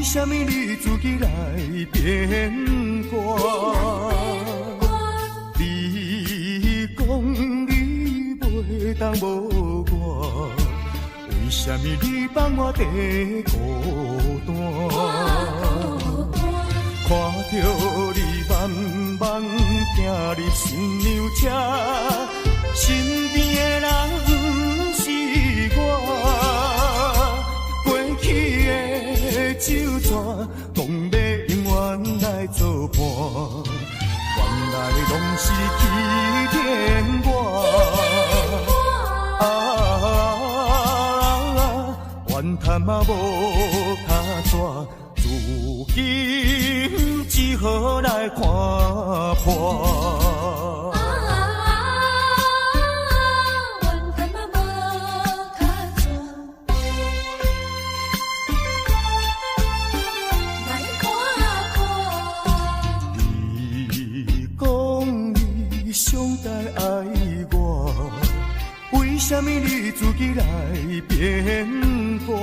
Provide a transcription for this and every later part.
什么你自己来变卦？你讲你袂当无我，为什么你放我地孤单？看着你慢慢行入新娘车，身边的人不是我，过去的旧纸讲要永远来作伴，原来拢是欺骗我。怨叹嘛无卡纸。如今只好来看破。怨叹嘛无卡纸，来看破。你讲你上该爱我，为什么你自己来变卦？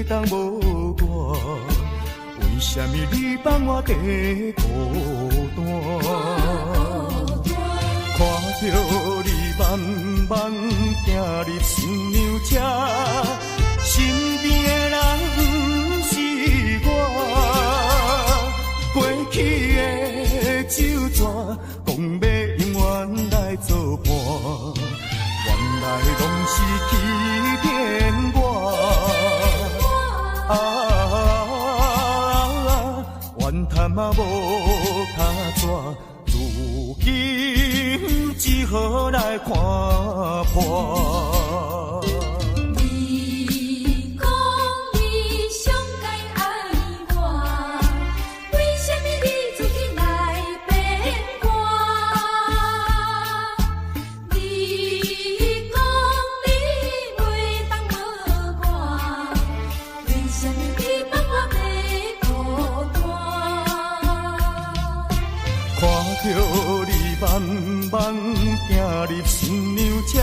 当无我，为什么你放我地孤单？看着你慢慢行入新娘车，身边的人不是我，过去的旧纸讲要永远来作伴，原来拢是欺骗我。怨叹嘛无卡纸，如今只好来看破。你讲你上该爱我，为什么你自己来变卦？你讲你袂当无我，为什么你放我地孤单？看着你慢慢行入新娘车，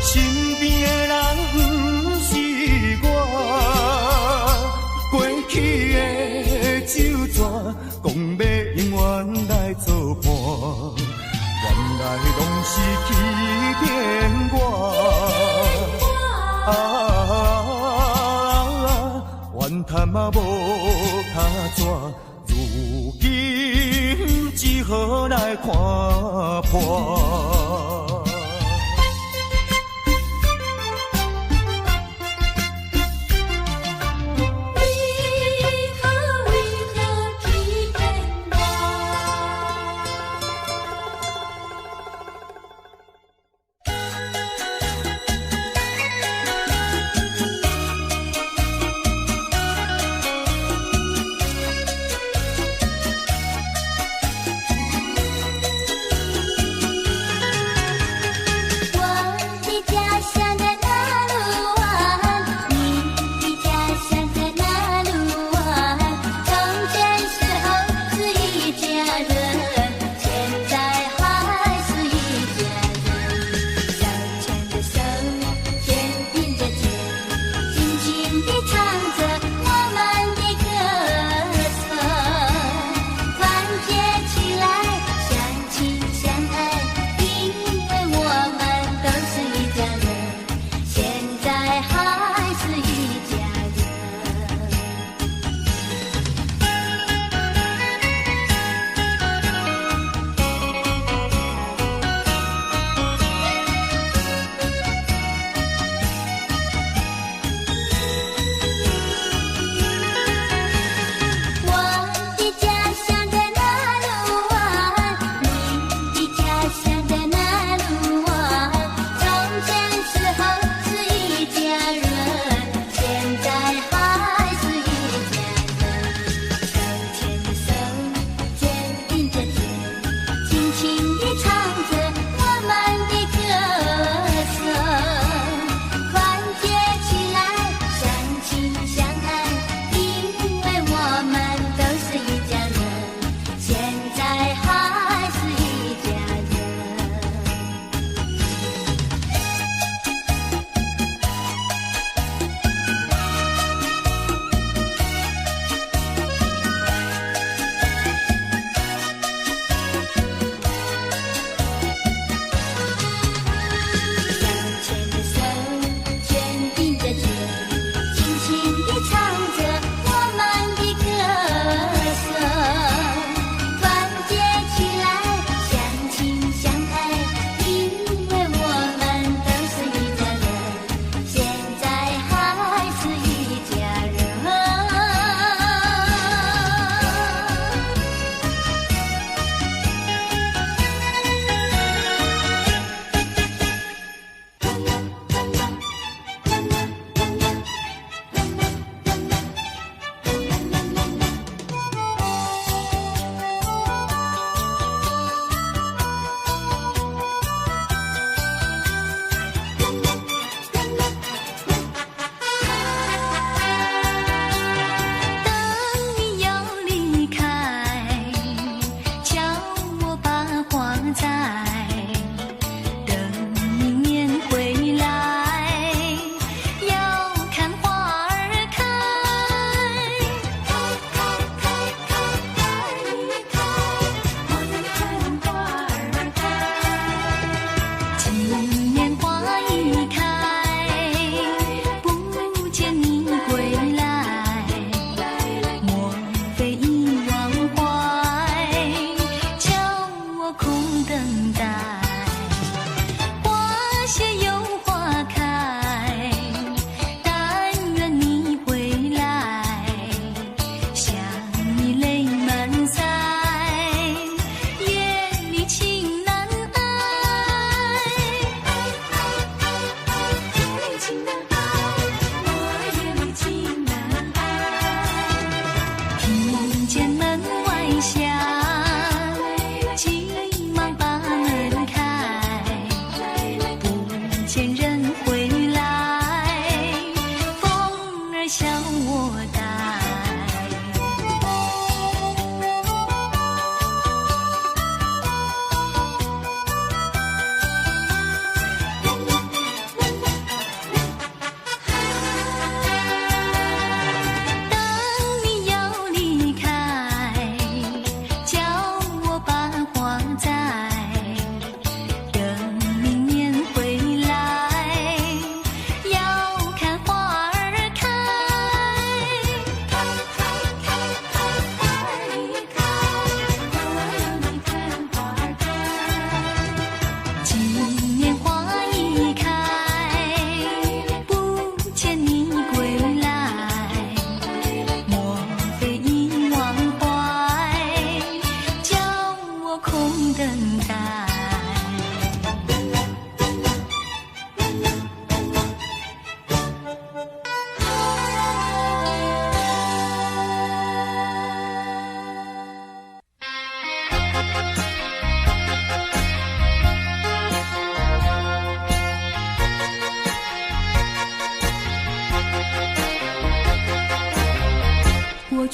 身边的人不是我，过去的旧纸讲要永远来作伴，原来拢是欺骗我。怨叹嘛无卡纸，如今只好来看破。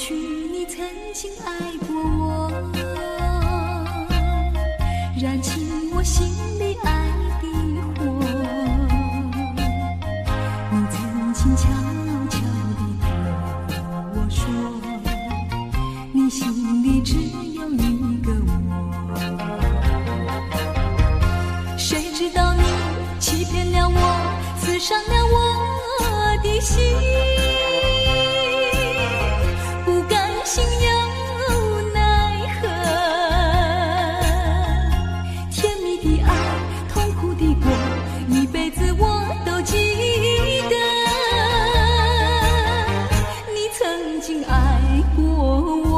去你曾经爱过我，燃起我心里爱的火。你曾经悄悄地对我说，你心里只有一个我。谁知道你欺骗了我，刺伤了我的心，不甘心又奈何，甜蜜的爱，痛苦的过，一辈子我都记得。你曾经爱过我。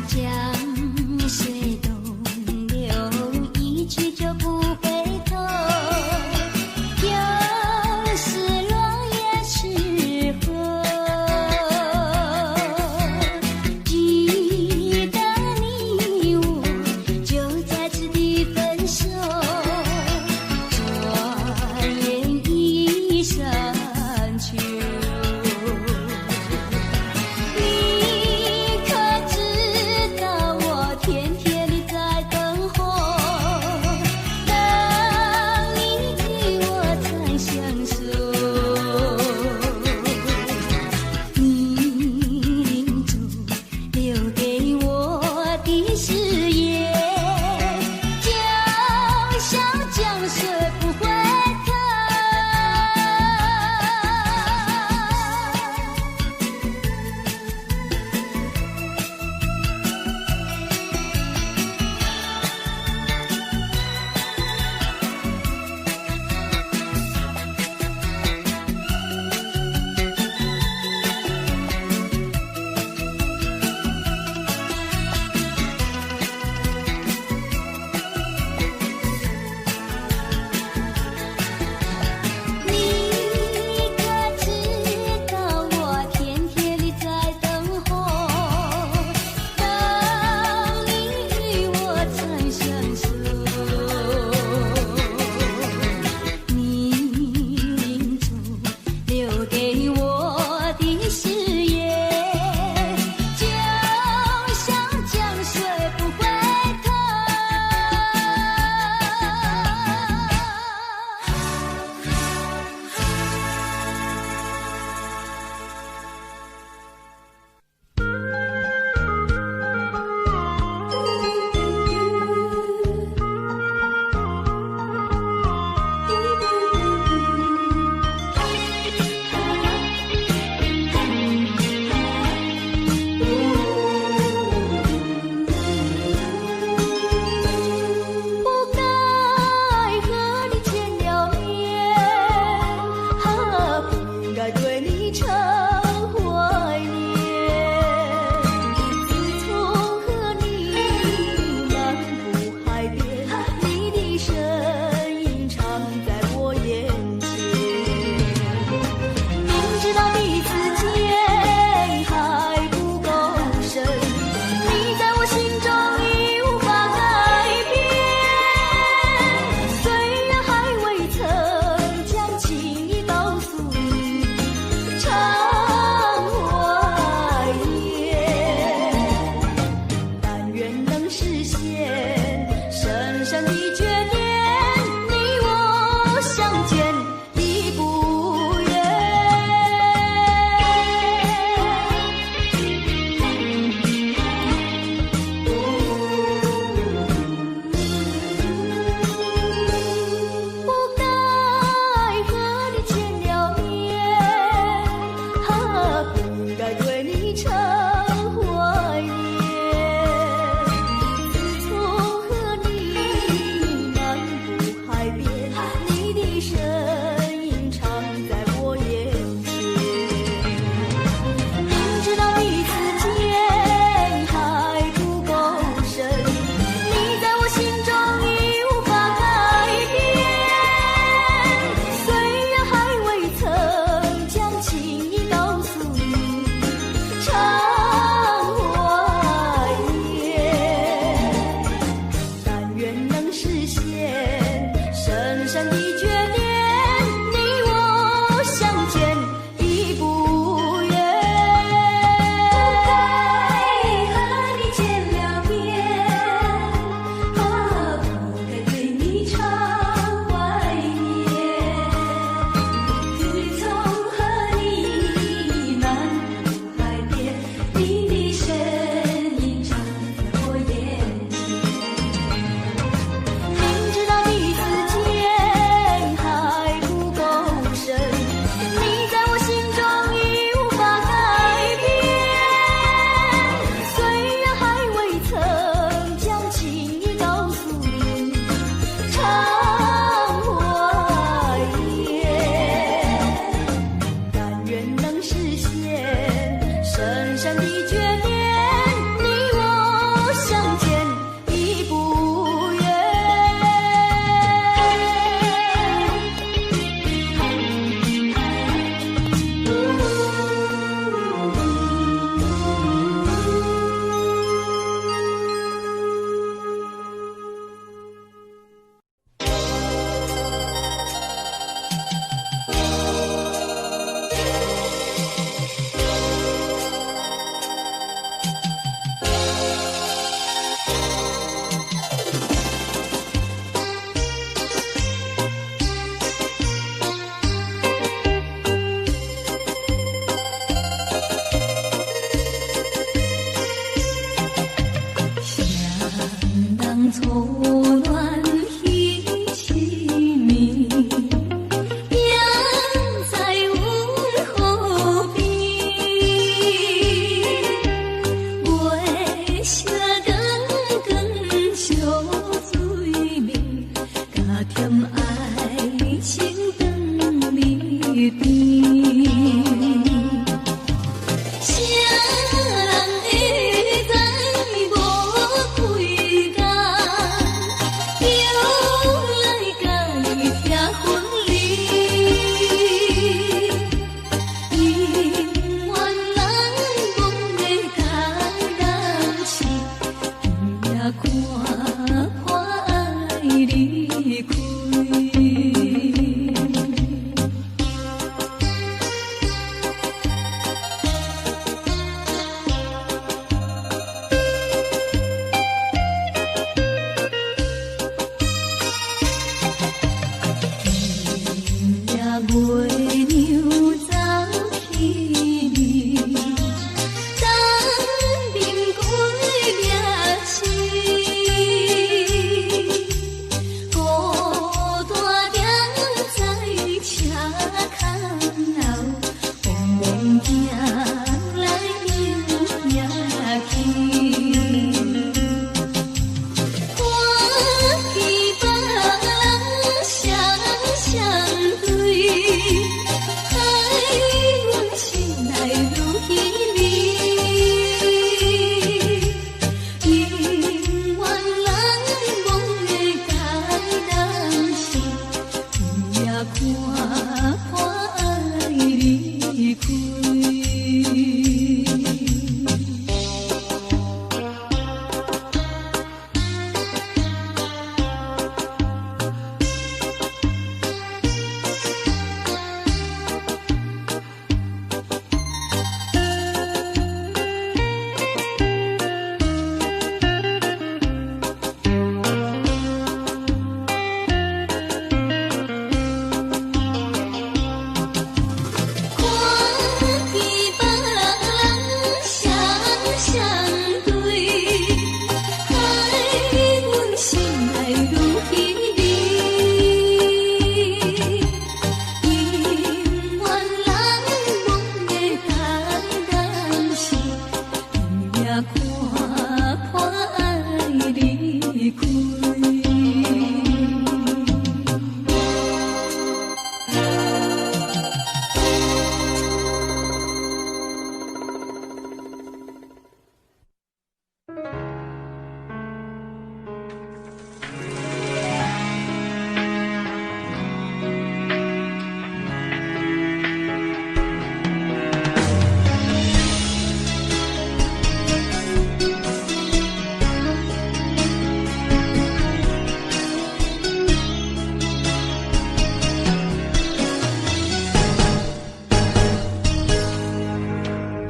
江水东流，一去就不回头。有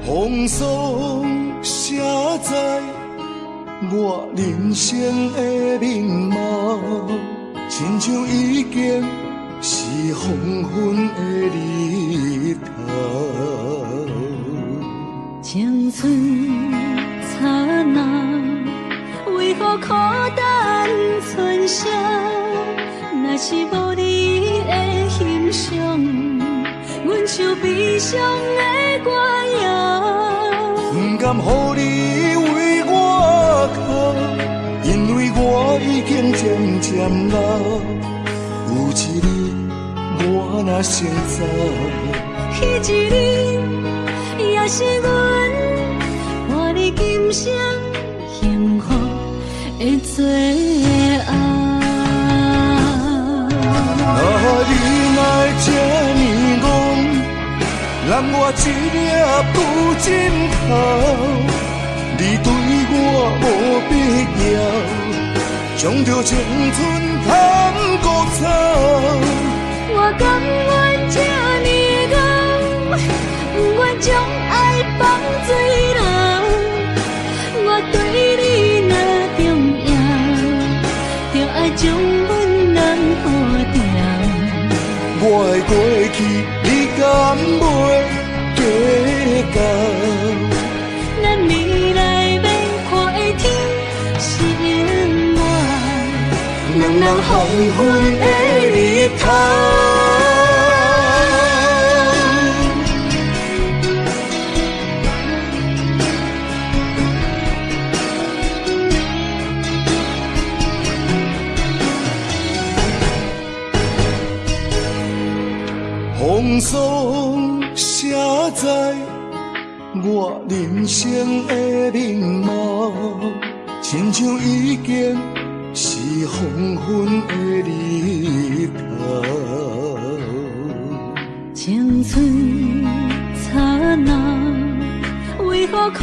风霜写在我人生的面貌，亲像已经是黄昏的日头。青春刹那，为何孤单春宵？若是无你的欣赏，阮像悲伤的歌谣。不甘予你为我哭，因为我已经渐渐老。有一日我若先走，迄一日也是阮伴你今生幸福的最后。你若这呢戆，揽我一粒不尽头，你对我无必要，将着青春贪孤草。我甘愿这呢戆，不愿将爱放水流。我对你若重要，就爱将阮人护牢。我的过去，你敢袂计较？咱未来要看的天生活，人人黄昏的日头。风霜写在我人生的面貌，亲像已经是黄昏的日头。青春刹那，为何孤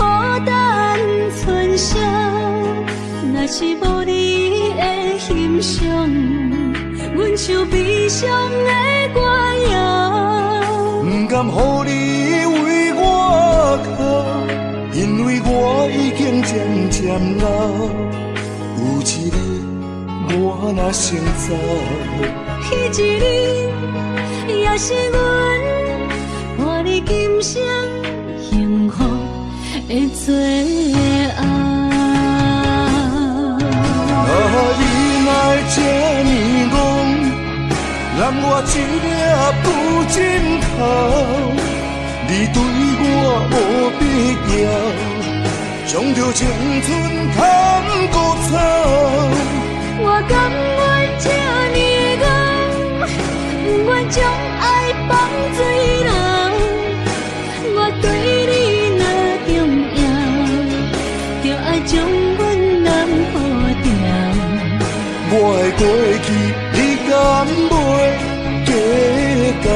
单剩下？若是无你的欣赏，阮像悲伤的歌谣。不甘予你为我哭，因为我已经渐渐老。有一日我若先走，彼一日也是阮伴你今生幸福的最后。你来这呢戆，揽我一粒不枕头。你对我无必要，将着青春贪孤草。我甘愿这呢戆，不愿将爱放水流。我对你若重要，就爱将阮人抱牢。我的过去，你敢袂记到？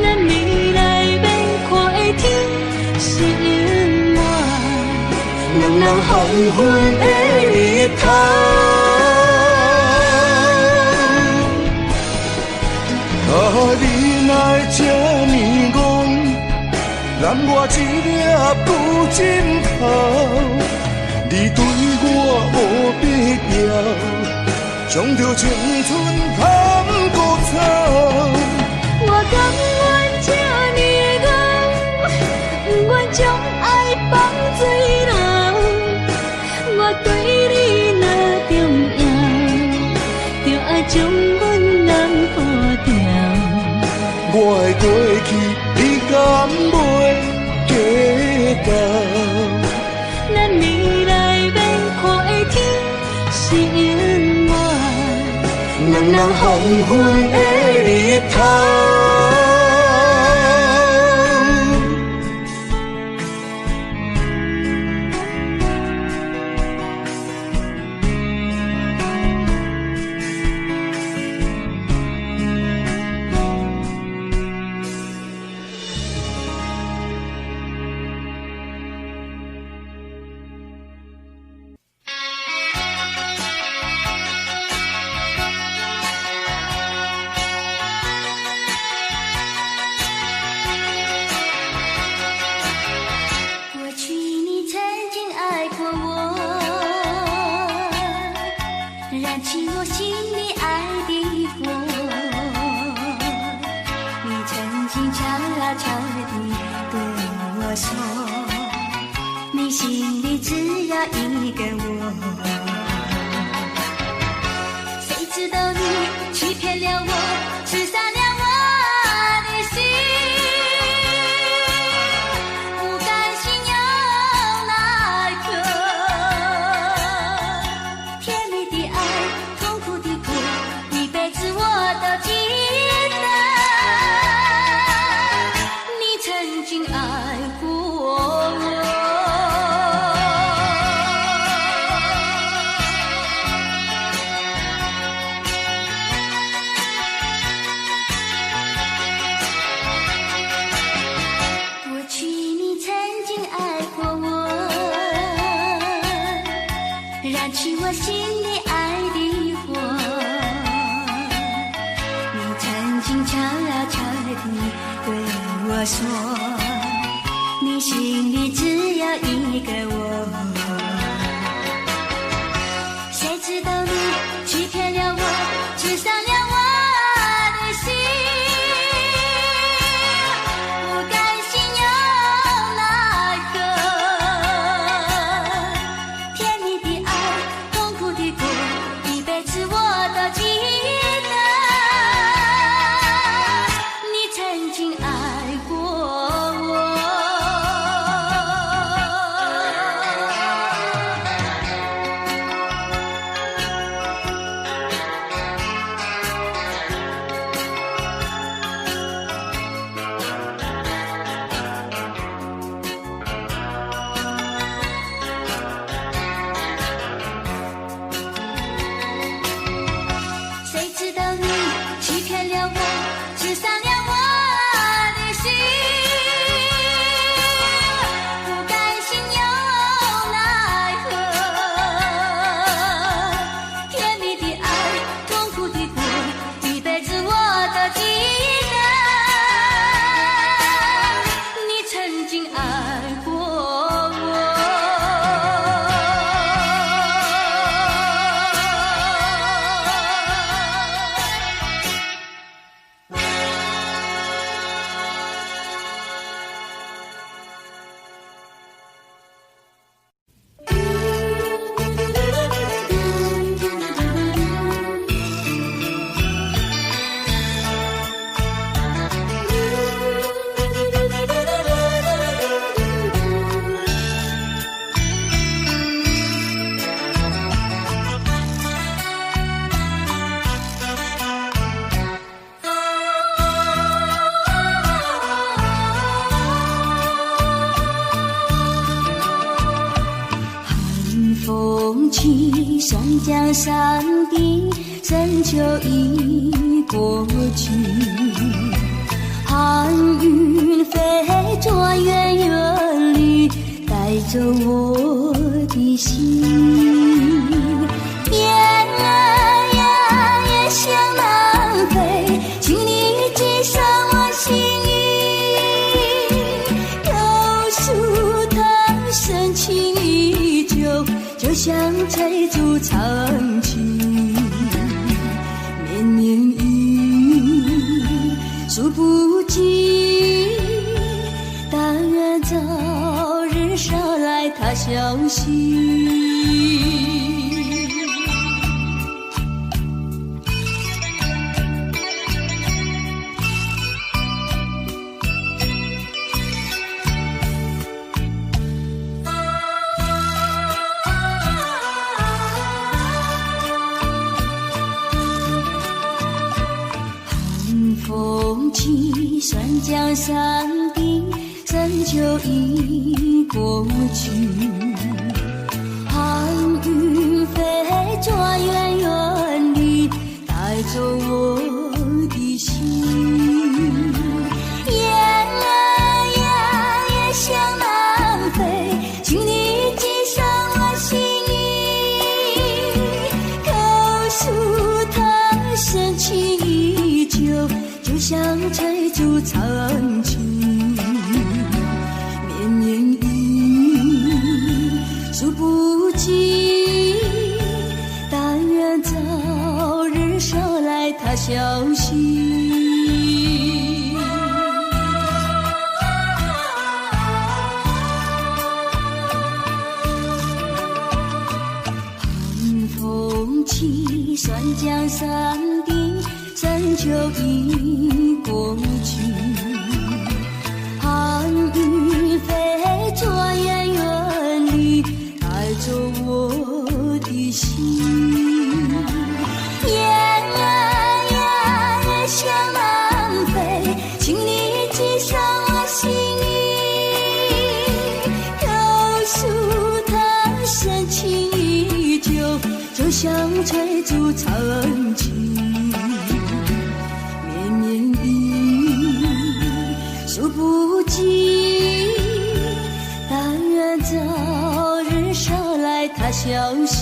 咱未来要看的天是永远，两人黄昏的日头。你来这呢戆，揽我一粒不枕头。你对我无必要，将着青春贪孤草。我甘愿这呢戆，不愿将爱放水流。我对你若重要，就爱将阮人抱牢。我的过去，你敢袂记到？咱未来要看的天是永远，两人黄昏的日头。山江山顶，深秋已过去，寒云飞转远远里，带走我的心。雁儿呀也向南飞，请你寄上我心意。榕树藤深情依旧，就像翠竹长青。绵绵雨数不尽，但愿早日捎来他消息。风起山江山顶，深秋已过去，寒云飞转远远里，带走我的心。雁儿呀也向南飞，请你寄上我心意。榕树藤深情依旧，就像翠竹长青。绵绵雨数不尽，但愿早日捎来他消息。寒风起山江山顶，深秋已过去，寒云飞转远远里，带走我的心。雁儿呀也向南飞，请你寄上我心意。榕树藤深情依旧，就像翠竹长青。数不尽，但愿早日捎来他消息。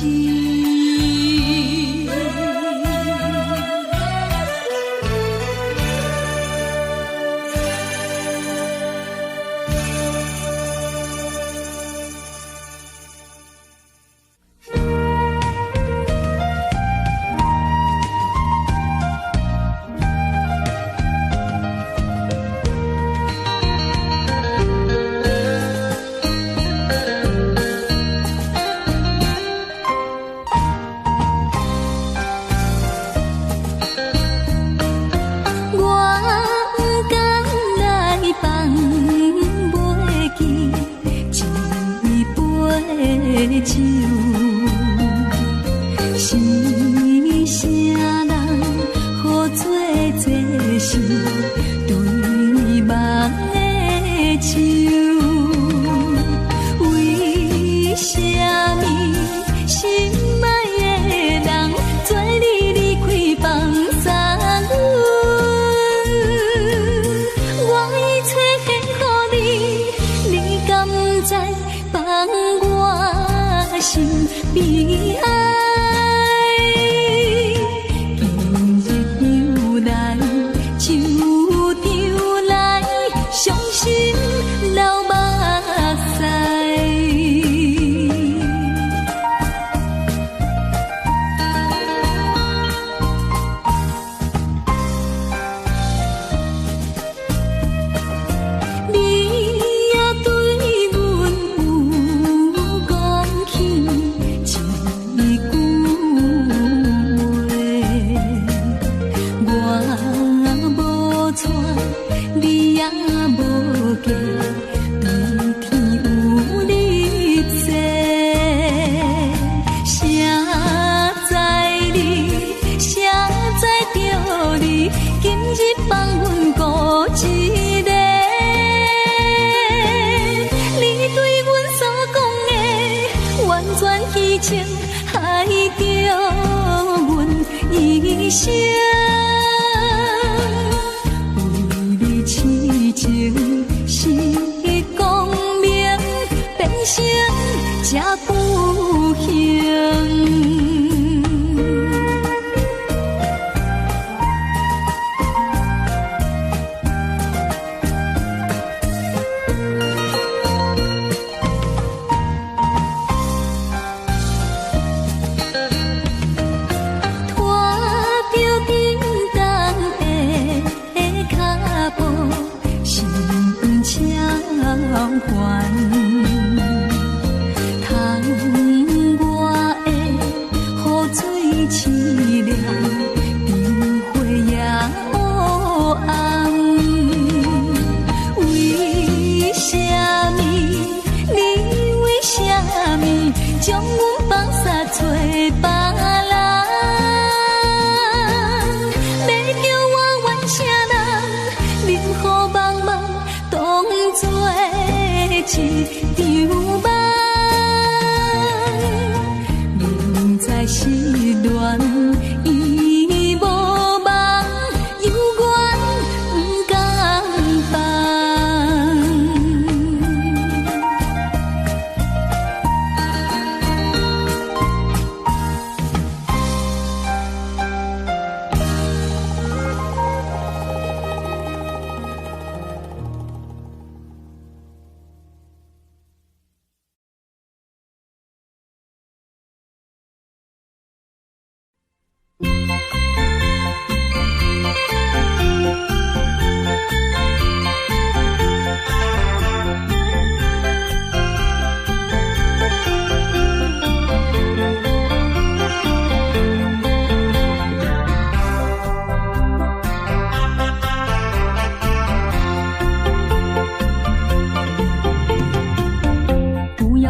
酒，是啥人好做这事，对望的手，为什么心爱的人做你离开放散阮？我已找现予你，你敢知放我心悲哀？伤心流目屎，你也对阮有讲起一句话，我无错，你也无计，对天有你坐，谁知着你今日放阮孤一个？你对阮所讲的完全虚情。着阮一生。为你痴情是光明，变成这不幸。将阮放撒做别人，要叫我怨啥人？任何茫茫当作一场梦。明知失恋已无望，犹原不甘放。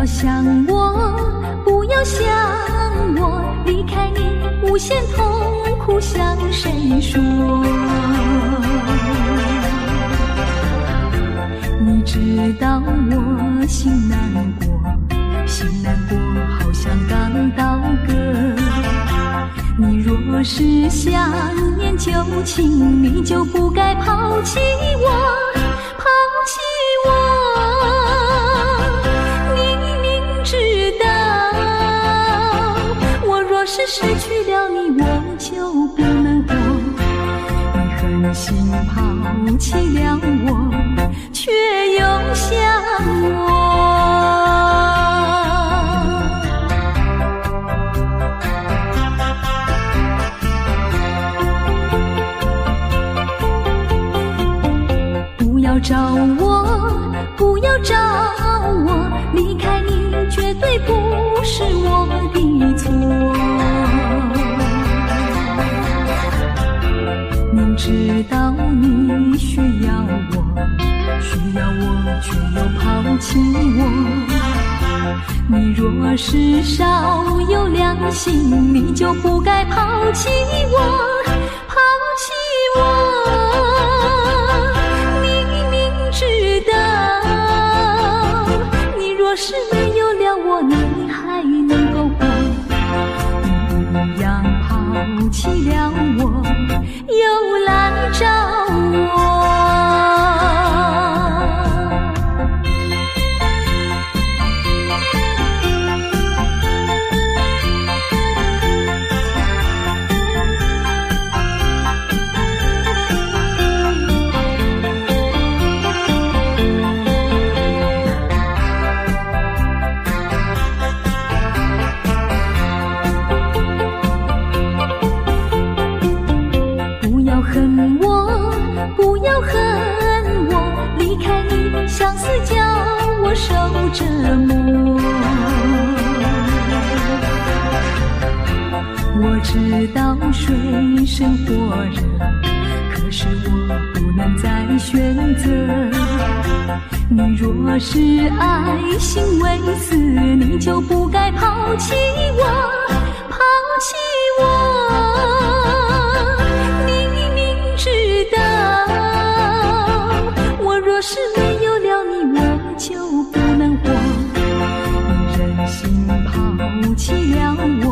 想我，不要想我，离开你无限痛苦向谁说？你知道我心难过，心难过好像刚到歌。你若是想念旧情，你就不该抛弃我，抛弃我。知道我若是失去了你，我就不能活。你狠心抛弃了我，却又想我。不要找我，不要找我，离开你绝对不是我的错。明知道你需要我，却又抛弃我。你若是少有良心，你就不该抛弃我，抛弃我。你明知道你若是没有了我，你还能够活。你一样抛弃了我，又来找我。恨我，不要恨我，离开你，相思叫我受折磨。我知道水深火热，可是我不能再选择。你若是爱心未死，你就不该抛弃我，抛弃我。知道我若是没有了你，我就不能活。你忍心抛弃了我，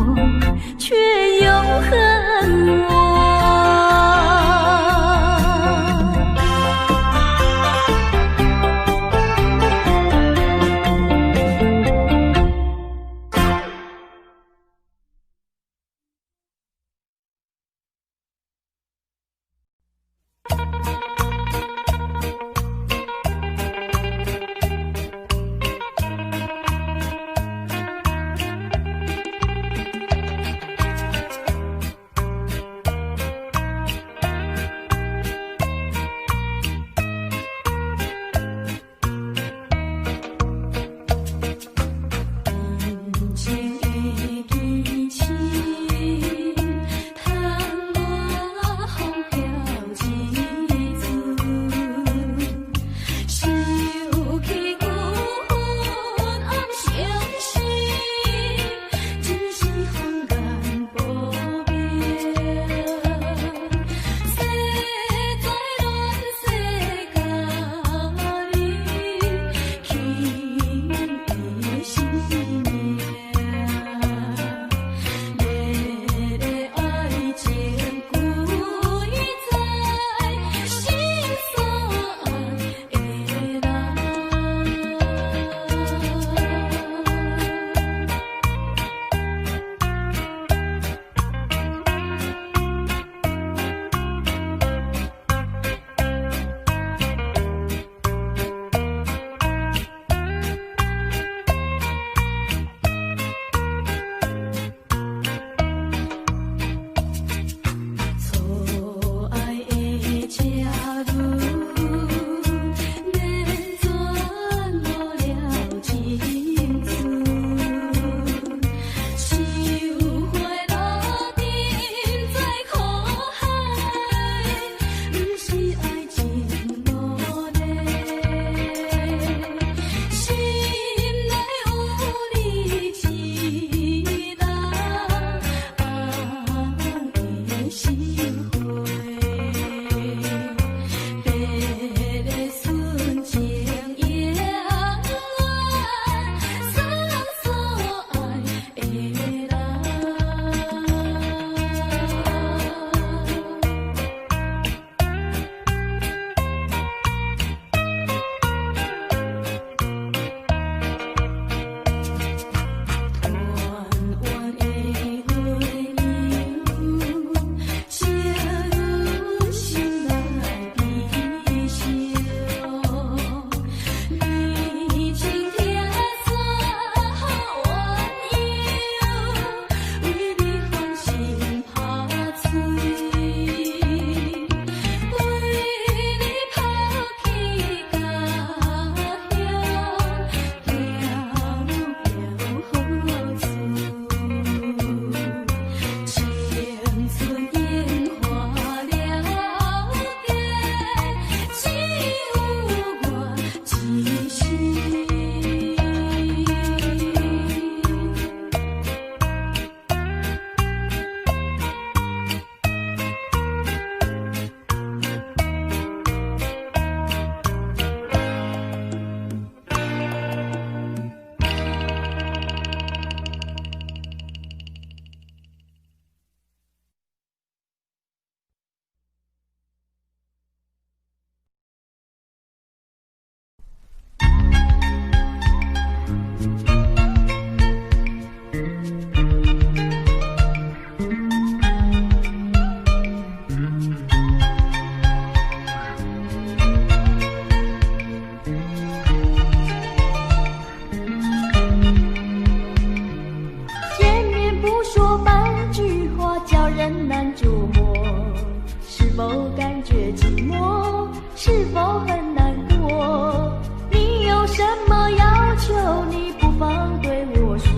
是否很难过？你有什么要求？你不妨对我说，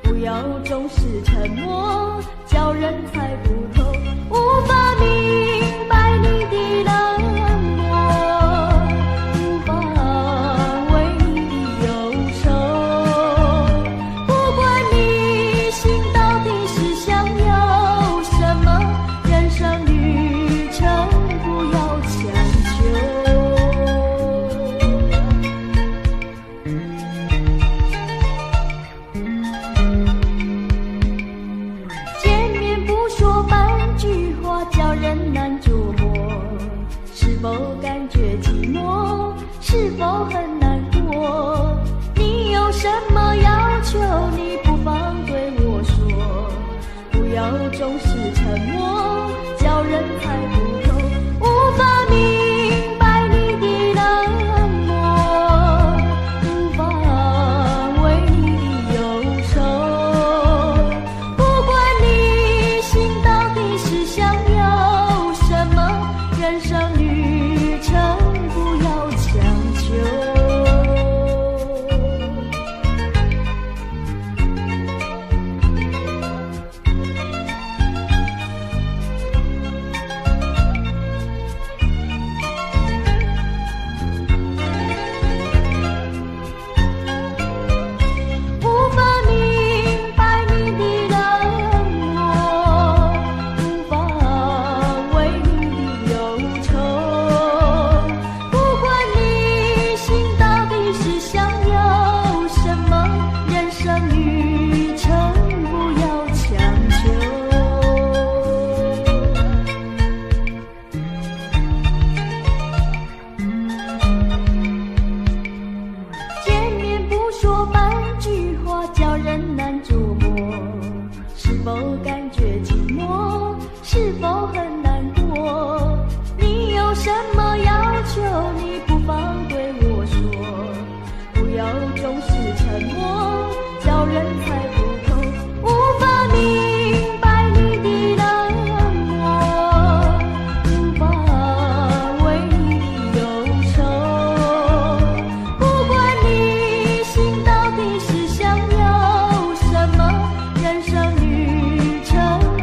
不要总是沉默，叫人猜不透，无法明白你的冷漠，无法为你的忧愁。不管你心到底是想要什么，人生旅程不要强求。见面不说半句话，叫人难捉摸，是否感觉寂寞？是否很难过？你有什么要求？你不妨对我说，不要总是沉默，叫人猜不透，无法明白你的冷漠，无法为你的忧愁。不管你心到底是想要什么，人生旅程不要强求。无法明白你的冷漠，无法为你的忧愁。不管你心到底是想要什么，人生旅程不要强求。见面不说半句话，叫人难捉摸，是否感觉寂寞？是否很难过？你有什么要求？你不妨对我说，不要总是沉默，叫人猜不透，无法明白你的冷漠，无法为你的忧愁。不管你心到底是想要什么，人生旅程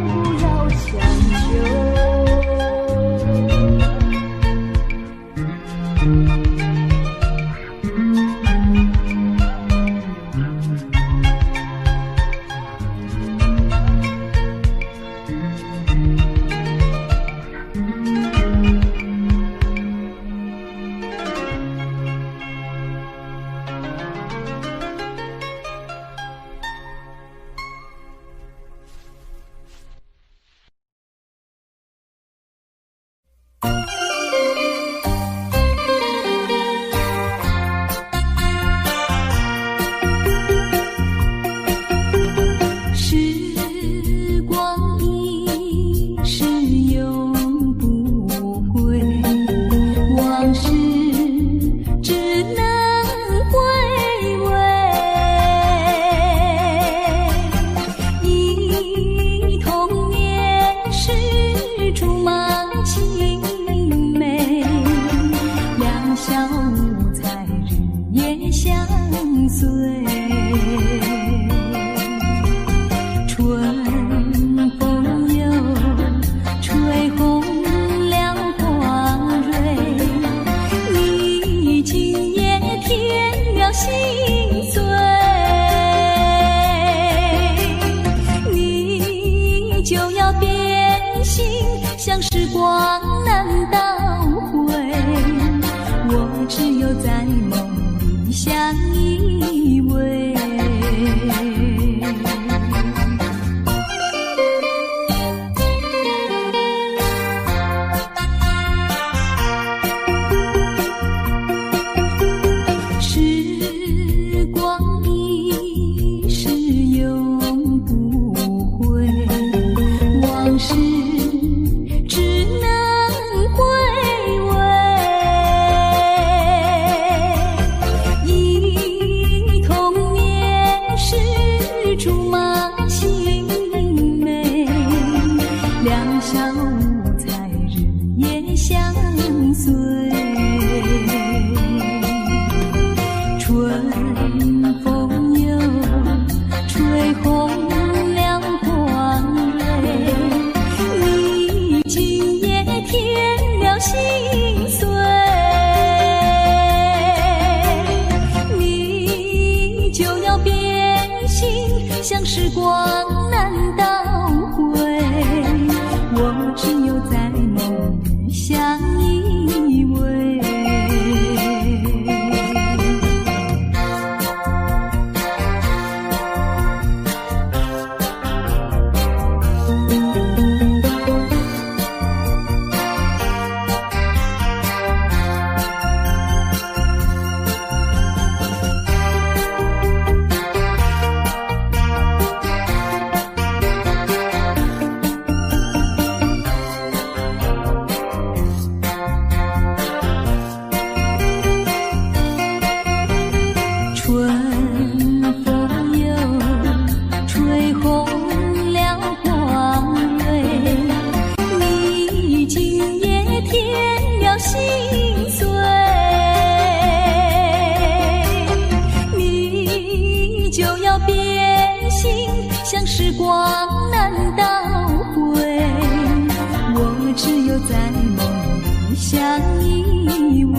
不要强求。时光一逝永不回，往事只能回味。忆童年时竹马青梅，两小无猜日夜相随。春风又吹红了花蕊，你今夜添了心碎，你就要变心，像时光难倒回，我只有在梦里相依偎。心碎，你就要变心，像时光难倒回，我只有在梦里相依偎。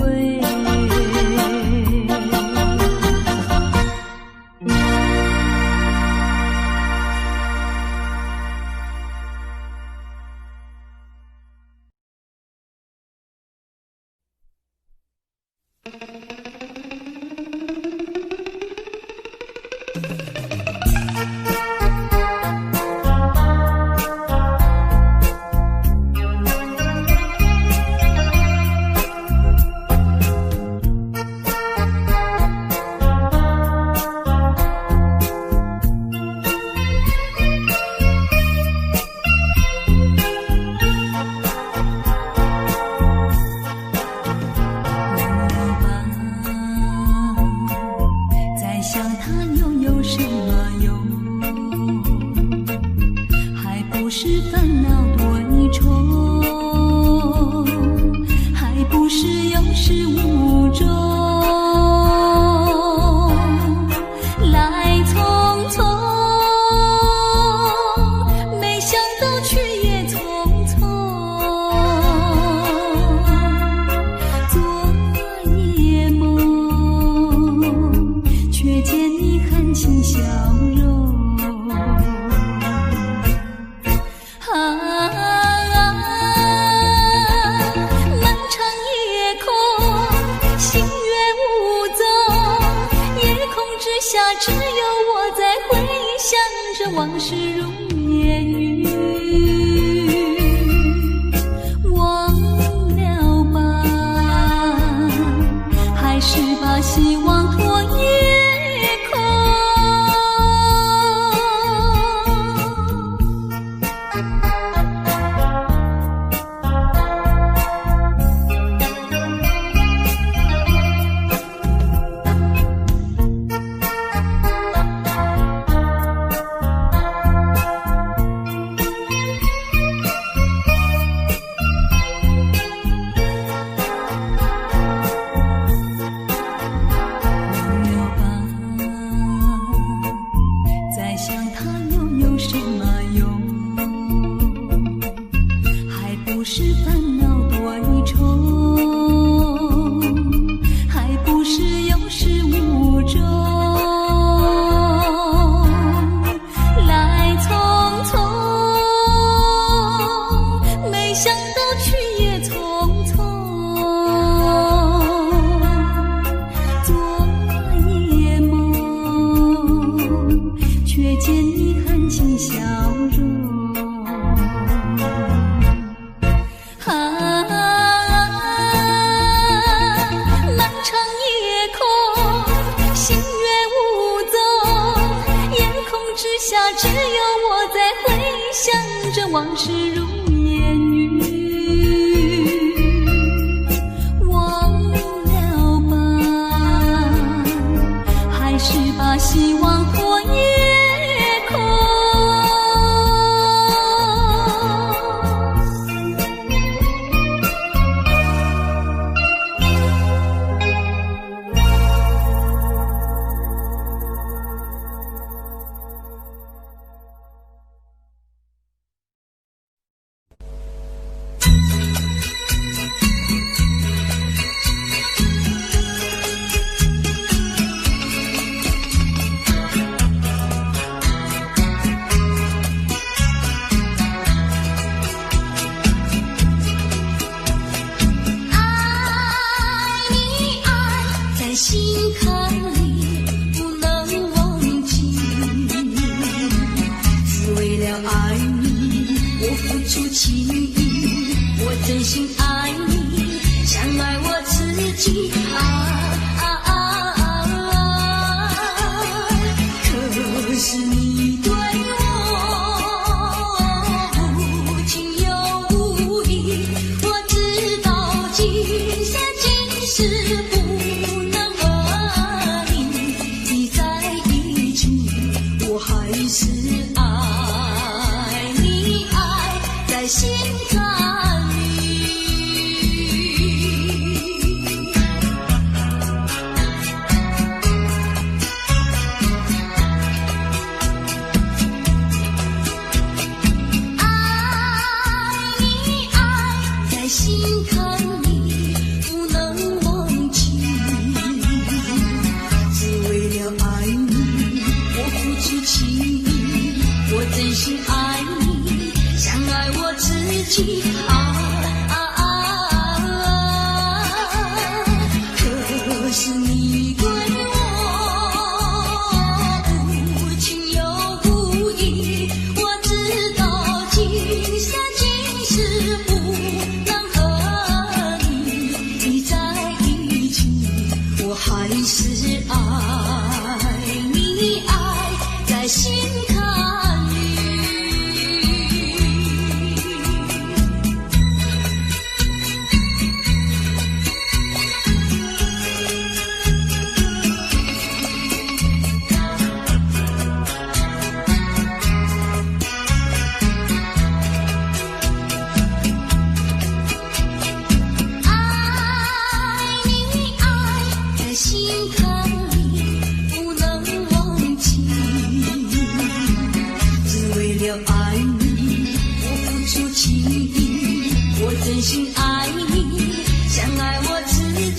只有我在回想着往事如烟云，忘了吧，还是把希望托夜空。是烦恼多一重，还不是有始无终，来匆匆，没想到去也匆匆，昨夜梦，却见你含情笑容。只有我在回想着往事如烟云，忘了吧，还是把希望托夜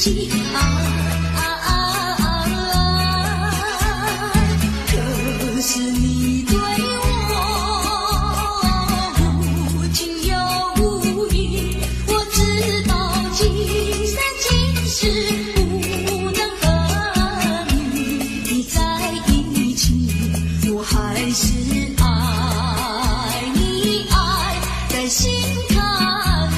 起爱，可是你对我无情又无义，我知道今生今世不能和你在一起，我还是爱你，爱在心坎里。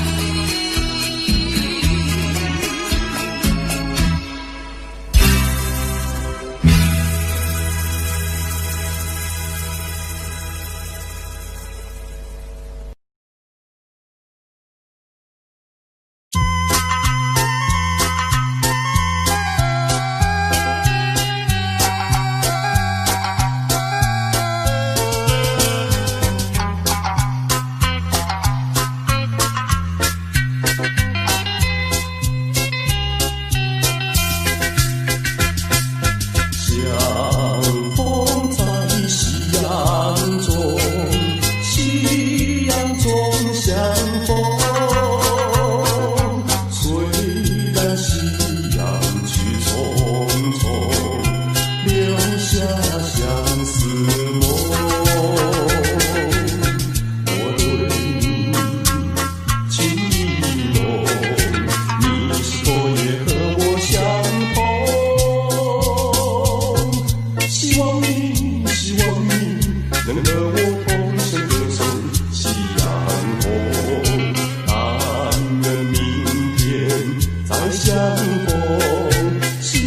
虽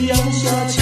然需要去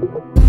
你。